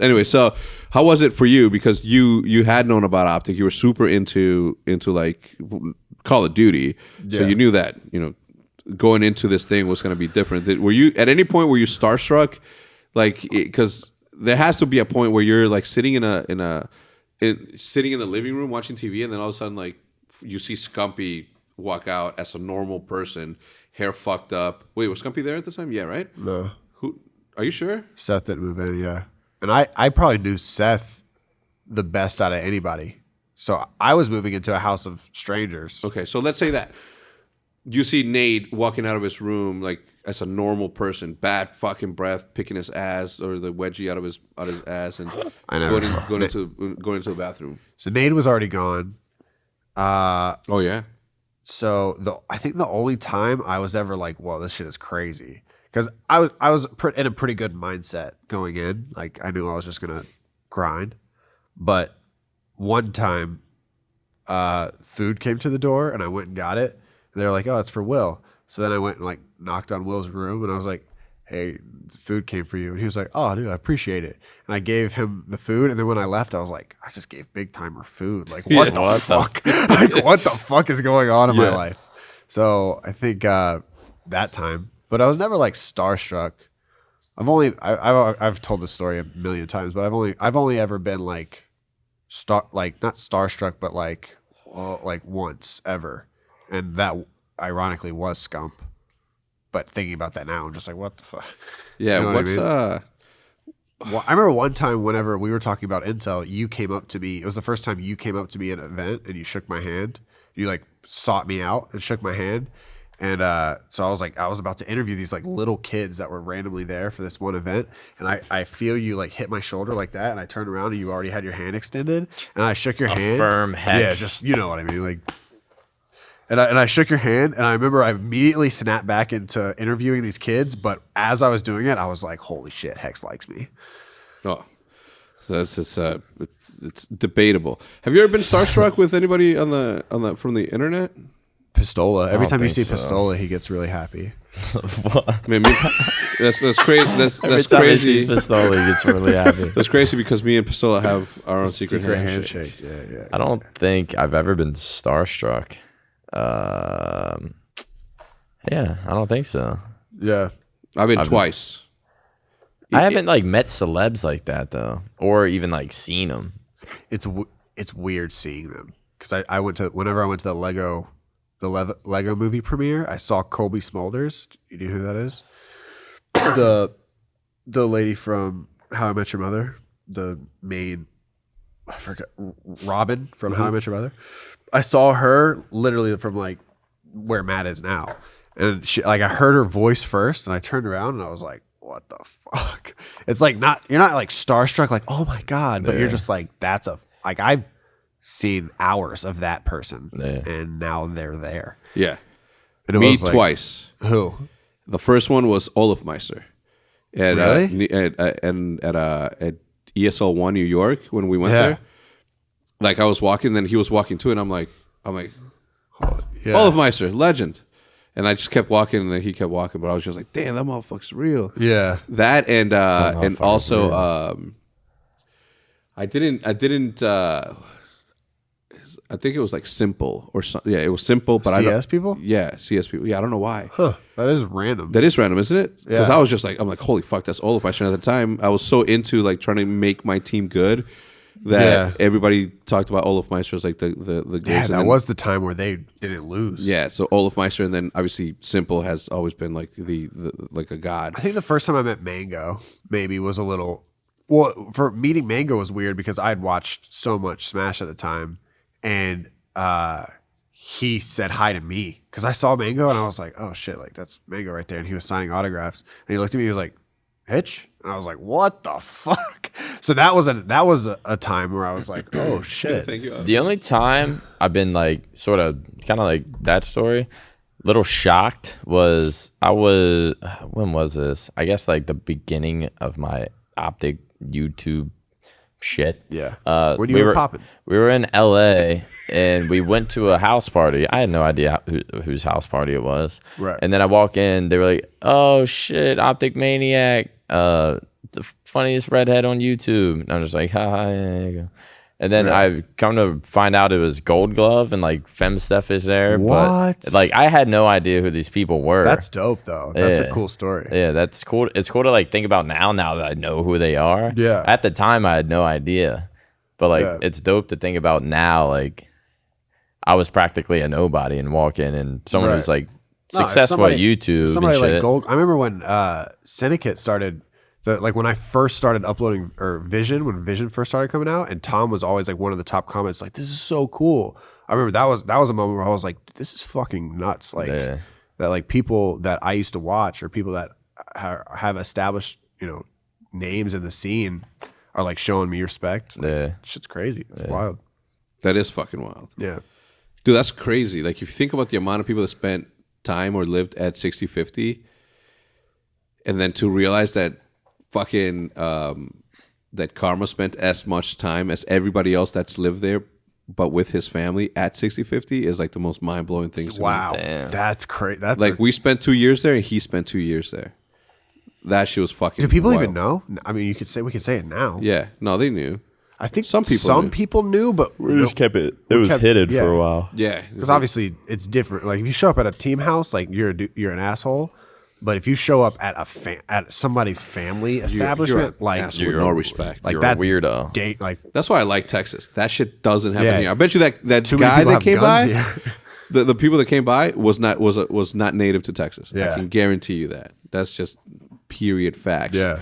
Anyway, so how was it for you? Because you had known about Optic. You were super into like Call of Duty. So you knew that, going into this thing was going to be different. Were you at any point were you starstruck? Like, because there has to be a point where you're like sitting sitting in the living room watching TV, and then all of a sudden, like, you see Scumpy walk out as a normal person, hair fucked up. Wait, was Scumpy there at the time? Yeah, right? No. Who? Are you sure? Seth didn't move in, yeah. And I probably knew Seth the best out of anybody. So I was moving into a house of strangers. Okay, so let's say that you see Nate walking out of his room like as a normal person, bad fucking breath, picking his ass or the wedgie out of his ass, and going into the bathroom. So Nate was already gone. Oh yeah. So I think the only time I was ever like, "Whoa, this shit is crazy," because I was in a pretty good mindset going in. Like, I knew I was just gonna grind. But one time, food came to the door, and I went and got it. And they were like, "Oh, it's for Will." So then I went and like knocked on Will's room, and I was like, "Hey, food came for you." And he was like, "Oh, dude, I appreciate it." And I gave him the food, and then when I left, I was like, "I just gave Big Timer food. Like, what the fuck? Like, what the fuck is going on in my life?" So I think that time, but I was never like starstruck. I've told this story a million times, but I've only ever been like not starstruck, but like once ever, and that ironically was Scump. But thinking about that now, I'm just like, what the fuck? Yeah, you know what's Well, I remember one time whenever we were talking about Intel, you came up to me. It was the first time you came up to me at an event and you shook my hand. You like sought me out and shook my hand. And so I was about to interview these like little kids that were randomly there for this one event. And I feel you like hit my shoulder like that. And I turned around and you already had your hand extended. And I shook your hand. Firm hex. Yeah, just, you know what I mean? Like, and I shook your hand, and I remember I immediately snapped back into interviewing these kids. But as I was doing it, I was like, "Holy shit, Hex likes me." Oh, so it's debatable. Have you ever been starstruck with anybody on the from the internet? Pistola. Every time you see so. Pistola, he gets really happy. I mean, that's crazy. That's Every time crazy. he sees Pistola, he gets really happy. That's crazy because me and Pistola have our own secret handshake. Yeah. I don't think I've ever been starstruck. Yeah, I don't think so. Yeah. I've been twice. I haven't like met celebs like that though, or even like seen them. It's weird seeing them because whenever I went to the Lego movie premiere, I saw Colby Smulders. You know who that is? The lady from How I Met Your Mother, the main, I forgot, Robin from How I Met Your Mother. I saw her literally from like where Matt is now, and she like I heard her voice first, and I turned around and I was like, "What the fuck?" It's like you're not like starstruck, like "Oh my god," but you're just like I've seen hours of that person, and now they're there. Yeah, and me twice. Who? The first one was Olaf Meister, at ESL 1 New York when we went there. Like I was walking, then he was walking too, and I'm like, Olaf Meister, legend. And I just kept walking, and then he kept walking, but I was just like, damn, that motherfucker's real. Yeah. That and also I think it was like Simple or something. Yeah, it was Simple, but CS people? Yeah, CS people. Yeah, I don't know why. Huh. That is random. That is random, isn't it? Because Yeah. I was just like, I'm like, holy fuck, that's Olaf Meister. And at the time, I was so into like trying to make my team good that everybody talked about Olaf Meister as like the greatest. Yeah, that was the time where they didn't lose. Yeah, so Olaf Meister, and then obviously Simple has always been like the like a god. I think the first time I met Mango maybe was a little. Well, for meeting Mango was weird because I had watched so much Smash at the time, and he said hi to me because I saw Mango and I was like, oh shit, like that's Mango right there, and he was signing autographs, and he looked at me, he was like, Hitch, and I was like, what the fuck? So that was a time where I was like, oh shit. Thank you. The only time I've been like sort of kind of like that story, little shocked was when was this? I guess like the beginning of my Optic YouTube shit. Yeah. When you were popping. We were in LA and we went to a house party. I had no idea whose house party it was. Right. And then I walk in, they were like, oh shit, Optic Maniac. the funniest redhead on YouTube. And I'm just like, ha, yeah, you go. And then I've come to find out it was Gold Glove and like Femsteph is there. What? But like I had no idea who these people were. That's dope though. That's a cool story. Yeah, that's cool. It's cool to like think about now that I know who they are. Yeah. At the time I had no idea. But like it's dope to think about now. Like I was practically a nobody and walk in and someone who's like successful at YouTube. Somebody and like shit. Gold. I remember when Syndicate started. Like when I first started uploading, or when Vision first started coming out, and Tom was always like one of the top comments, like, "This is so cool." I remember that was a moment where I was like, "This is fucking nuts!" Like that, like people that I used to watch or people that have established, names in the scene are like showing me respect. Like, shit's crazy. It's wild. That is fucking wild. Yeah, dude, that's crazy. Like if you think about the amount of people that spent time or lived at 6050, and then to realize that fucking that Karma spent as much time as everybody else that's lived there, but with his family at 6050 is like the most mind blowing thing. Wow, that's crazy. That's like we spent 2 years there, and he spent 2 years there. That shit was fucking. Do people wild. even know? I mean, we can say it now. Yeah, no, they knew. I think some people knew, but we just kept it. It was hidden for a while. Yeah, because obviously it's different. Like if you show up at a team house, like you're an asshole. But if you show up at at somebody's family establishment, you're no respect. Like that's a weirdo. That's why I like Texas. That shit doesn't happen here. I bet you that Too guy many that came by, here. the people that came by was not native to Texas. Yeah. I can guarantee you that. That's just period facts. Yeah.